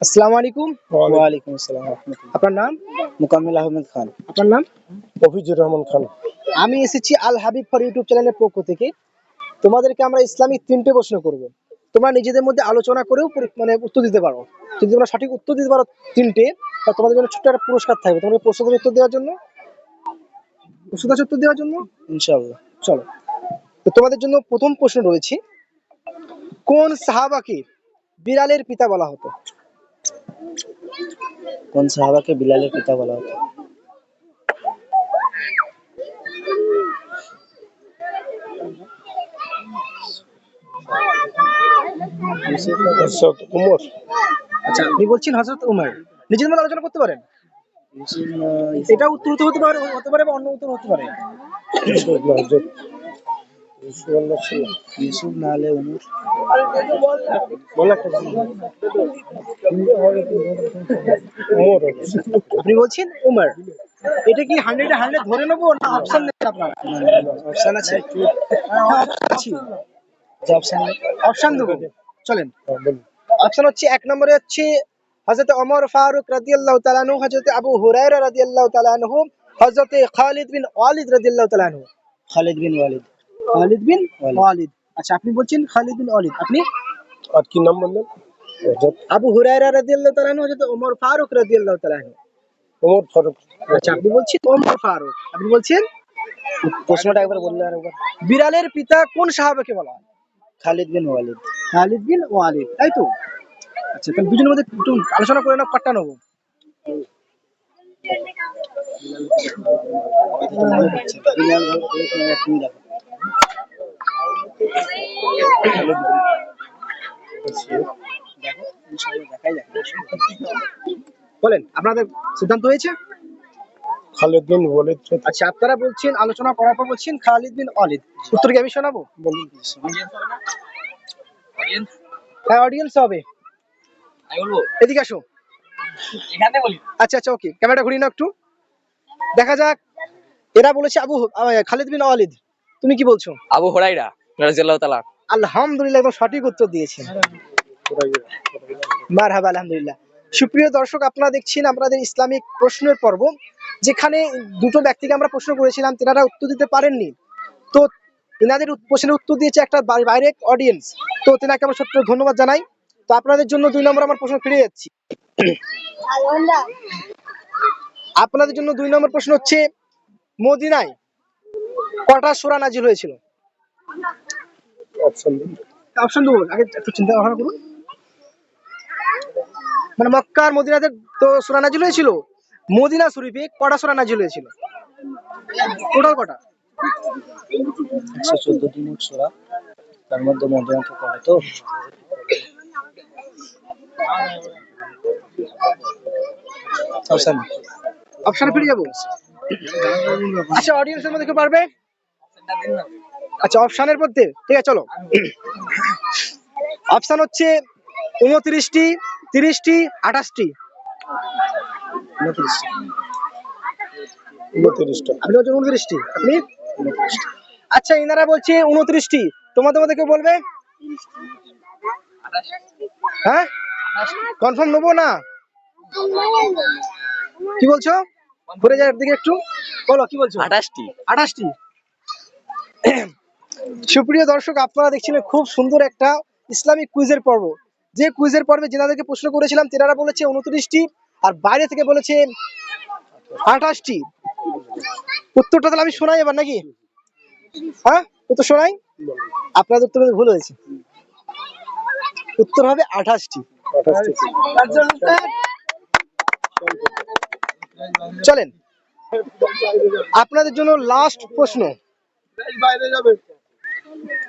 আসসালামু আলাইকুম। ওয়ালাইকুম আসসালাম রাহমাতুল্লাহ। আপনার নাম? মোকাম্মেল আহমেদ খান। আপনার নাম? মফিজুর রহমান খান। আমি এসেছি আল হাবিব ফর ইউটিউব চ্যানেলের পক্ষ থেকে। তোমাদেরকে আমরা ইসলামিক 3টে প্রশ্ন করব। তোমরা নিজেদের মধ্যে আলোচনা করেও উত্তর দিতে পারো। যদি তোমরা সঠিক উত্তর দিতে পারো 3টে, তাহলে তোমাদের জন্য ছোট্ট একটা পুরস্কার থাকবে। তোমাদের প্রশ্নগুলোর উত্তর দেওয়ার জন্য, উত্তর দেওয়ার জন্য ইনশাআল্লাহ। চলো। তো তোমাদের জন্য প্রথম প্রশ্ন রয়েছে, কোন সাহাবাকে বিড়ালের পিতা বলা হতো? কোন সাহাবাকে বিলালের পিতা বলা হতো? হযরত উমর। আচ্ছা, আপনি বলছেন হযরত উমর। নিজেদের মধ্যে আলোচনা করতে পারেন। এটা উত্তর হতে পারে বা অন্য উত্তর হতে পারে। হযরত ইউসুফ না হলে উমর। উমর। আপনি বলছেন উমর। এটা কি 100 ধরে নেবো না অপশন দেবেন আপনারা? অপশন আছে? অপশন অপশন দেবো, চলেন। অপশন হচ্ছে, এক নম্বরে হচ্ছে হযরত ওমর ফারুক রাদিয়াল্লাহু তাআলা আনহু, হযরত আবু হুরায়রা রাদিয়াল্লাহু তাআলা আনহু, হযরত খালিদ বিন ওয়ালিদ রাদিয়াল্লাহু তাআলা আনহু। খালিদ বিন ওয়ালিদ। খালিদ বিন ওয়ালিদ। আচ্ছা, আপনি বলছেন খালিদ বিন ওয়ালিদ। আপনি? আর কি নাম বললেন? হযরত আবু হুরায়রা রাদিয়াল্লাহু তাআলা আনহু, হযরত ওমর ফারুক রাদিয়াল্লাহু তাআলা আনহু। উমর ফারুক। আচ্ছা, আপনি বলছেন ওমর ফারুক। আপনি বলছেন প্রশ্নটা একবার বললে আর একবার। বিড়ালের পিতা কোন সাহাবাকে বলা হয়? খালিদ বিন ওয়ালিদ। খালিদ বিন ওয়ালিদ, তাই তো? আচ্ছা, তাহলে দুজনের মধ্যে একটু আলোচনা করে নাও, কাটটা নেবো। বিলাল তুমি দেখো। দেখাই যাক। বলেন, আপনাদের সিদ্ধান্ত হয়েছে? খালিদ বিন ওয়ালিদ। আচ্ছা, আপনারা বলছেন, আলোচনা করার পর বলছেন খালিদ বিন ওয়ালিদ। উত্তর কি আমি শোনাবো? বলুন। হ্যাঁ, অডিয়েন্স হবে। এদিকে আসো। আচ্ছা আচ্ছা, ওকে, ক্যামেরাটা ঘুরিয়ে নাও একটু, দেখা যাক। এরা বলেছে খালিদ বিন ওয়ালিদ। তুমি কি বলছো? আবু হুরায়রা রাদিয়াল্লাহু তাআলা। আলহামদুলিল্লাহ, একদম সঠিক উত্তর দিয়েছেন। মারহাবা, আলহামদুলিল্লাহ। সুপ্রিয় দর্শক, আপনারা দেখছেন আপনাদের ইসলামিক প্রশ্নের পর্ব, যেখানে দুটো ব্যক্তিকে আমরা প্রশ্ন করেছিলাম, তেনারা উত্তর দিতে পারেননি। তো তেনাদের প্রশ্নের উত্তর দিয়েছে একটা বাইরের অডিয়েন্স। তো তেনাকে আমরা ছোট্ট ধন্যবাদ জানাই। তো আপনাদের জন্য 2 নম্বর আমার প্রশ্ন ফিরে যাচ্ছি। আপনাদের জন্য 2 নম্বর প্রশ্ন হচ্ছে, মদিনায় কটা সূরা নাজিল হয়েছিল? অপশন দিন। অপশন দেবো, আগে একটু চিন্তা ভাবনা করুন। মক্কা আর মদিনাতে তো সূরা নাজিল হয়েছিল। মদিনা শরীফে কটা সূরা নাজিল হয়েছিল? টোটাল কটা? 114টি মোট সূরা, তার মধ্যে মধ্যমাত্র কত তো? অপশন ফিরে যাবো। আচ্ছা, অডিয়েন্সের মধ্যে কেউ পারবে? আচ্ছা, অপশনের মধ্যে, ঠিক আছে, চলো। অপশন হচ্ছে 29টি, 30টি, 28টি। 29টা। আপনি বলছেন 29টি। আপনি? আচ্ছা, ইনারা বলছে 29টি। তোমাদের মধ্যে কেউ বলবে? হ্যাঁ, কনফার্ম নেবো না? কি বলছো? ঘুরে যাওয়ার দিকে একটু বলো, কি বলছো? 28টি। 28টি। সুপ্রিয় দর্শক, আপনারা দেখছিলেন খুব সুন্দর একটা ইসলামিক কুইজের পর্ব। যে কুইজের পর্বে যেনাদেরকে প্রশ্ন করেছিলাম, তেনারা বলেছে 29টি, আর বাইরে থেকে বলেছে 28টি। উত্তরটা তাহলে আমি শোনাই এবার নাকি? হ্যাঁ, উত্তর শোনাই। আপনাদের উত্তর ভুল হয়েছে, উত্তর হবে 28টি। চলেন, আপনাদের জন্য লাস্ট প্রশ্ন।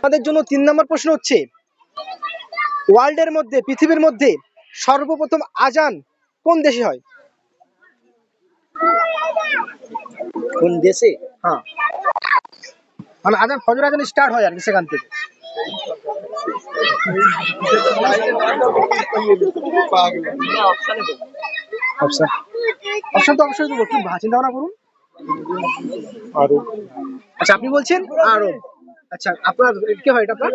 আমাদের জন্য 3 নম্বর প্রশ্ন হচ্ছে, ওয়ার্ল্ডের মধ্যে, পৃথিবীর মধ্যে সর্বপ্রথম আজান কোন দেশে হয়? কোন দেশে? হ্যাঁ, মানে আজান, ফজর আজান স্টার্ট হয় আর কি সেখান থেকে। অপশন অপশন তো অবশ্যই দেবো, একটু চিন্তা ভাবনা করুন। আরব। আচ্ছা, আপনি বলছেন আরব। আচ্ছা, আপনার কে হয় এটা? আপনার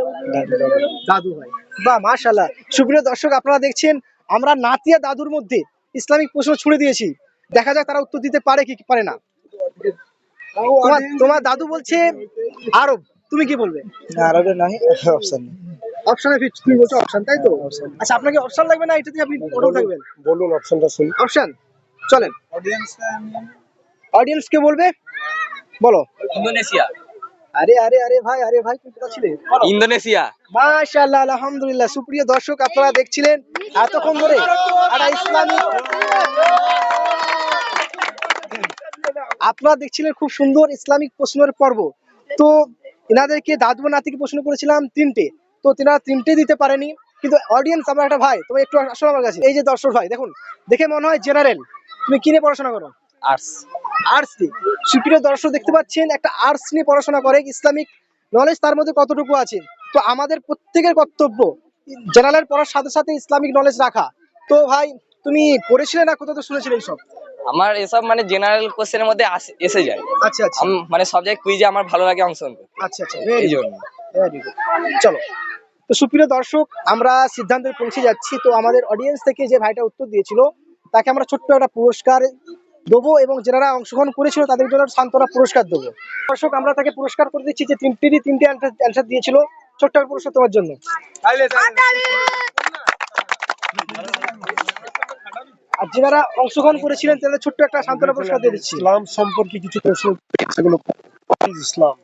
দাদু হয়। বাহ, মাশাআল্লাহ। সুপ্রিয় দর্শক, আপনারা দেখছেন আমরা নাতিয়া দাদুর মধ্যে ইসলামিক প্রশ্ন ছুড়ে দিয়েছি, দেখা যাক তারা উত্তর দিতে পারে কি পারে না। তোমার দাদু বলছে আরব, তুমি কি বলবে? না আরবে নাই, অপশন নেই। অপশনে ফিক্স, তুমি বলছো অপশন, তাই তো? আচ্ছা, আপনাকে অপশন লাগবে না, এটাতে আপনি অটল থাকবেন? বলুন অপশনটা শুনি। অপশন চলেন, অডিয়েন্স কে বলবে, বলো। ইন্দোনেশিয়া। আরে আরে আরে ভাই, আরে ভাই, তুমি কোথা ছিলে? বলো। ইন্দোনেশিয়া। মাশাআল্লাহ, আলহামদুলিল্লাহ। সুপ্রিয় দর্শক, আপনারা দেখছিলেন এতক্ষণ ধরে একটা ইসলামিক, আপনারা দেখছিলেন খুব সুন্দর ইসলামিক প্রশ্নের পর্ব। তো এনাদেরকে দাদু বা নাতিকে প্রশ্ন করেছিলাম তিনটে, তো তেনারা তিনটে দিতে পারেনি। কিন্তু অডিয়েন্স, আমার একটা ভাই, তুমি একটু আসো আমার কাছে। এই যে দর্শক ভাই, দেখুন, দেখে মনে হয় জেনারেল। তুমি কি নিয়ে পড়াশোনা করো? আর্টস। আর্টস নিয়ে। সুপ্রিয় দর্শক, দেখতে পাচ্ছেন একটা আর্টস নিয়ে পড়াশোনা করে, ইসলামিক নলেজ তার মধ্যে কতটুকু আছে। তো আমাদের প্রত্যেকের কর্তব্য জেনারেল পড়ার সাথে সাথে ইসলামিক নলেজ রাখা। তো ভাই, তুমি পড়েছিলে না কোথাও তো শুনেছিলে এইসব? আমার এসব মানে জেনারেল কোশ্চেনের মধ্যে এসে যায়। আচ্ছা আচ্ছা মানে সাবজেক্ট কুইজে আমার ভালো লাগে অংশগ্রহণ করতে, আচ্ছা আচ্ছা, এই জন্য। Very good. চলো, তো সুপ্রিয় দর্শক, আমরা সিদ্ধান্তে পৌঁছে যাচ্ছি। তো আমাদের অডিয়েন্স থেকে যে ভাইটা উত্তর দিয়েছিল, তাকে আমরা ছোট্ট একটা পুরস্কার দেবো, এবং যারা অংশগ্রহণ করেছিল তাদের জন্য সান্ত্বনা পুরস্কার দেবো। দর্শক, আমরা তাকে পুরস্কার করে দিচ্ছি, যে তিনটে অ্যান্সার দিয়েছিল। ছোট্ট একটা পুরস্কার তোমার জন্য। আর যারা অংশগ্রহণ করেছিলেন তাদের ছোট্ট একটা সান্ত্বনা পুরস্কার দিয়ে দিচ্ছি। ইসলাম সম্পর্কে কিছু প্রশ্ন, সেগুলো ইসলাম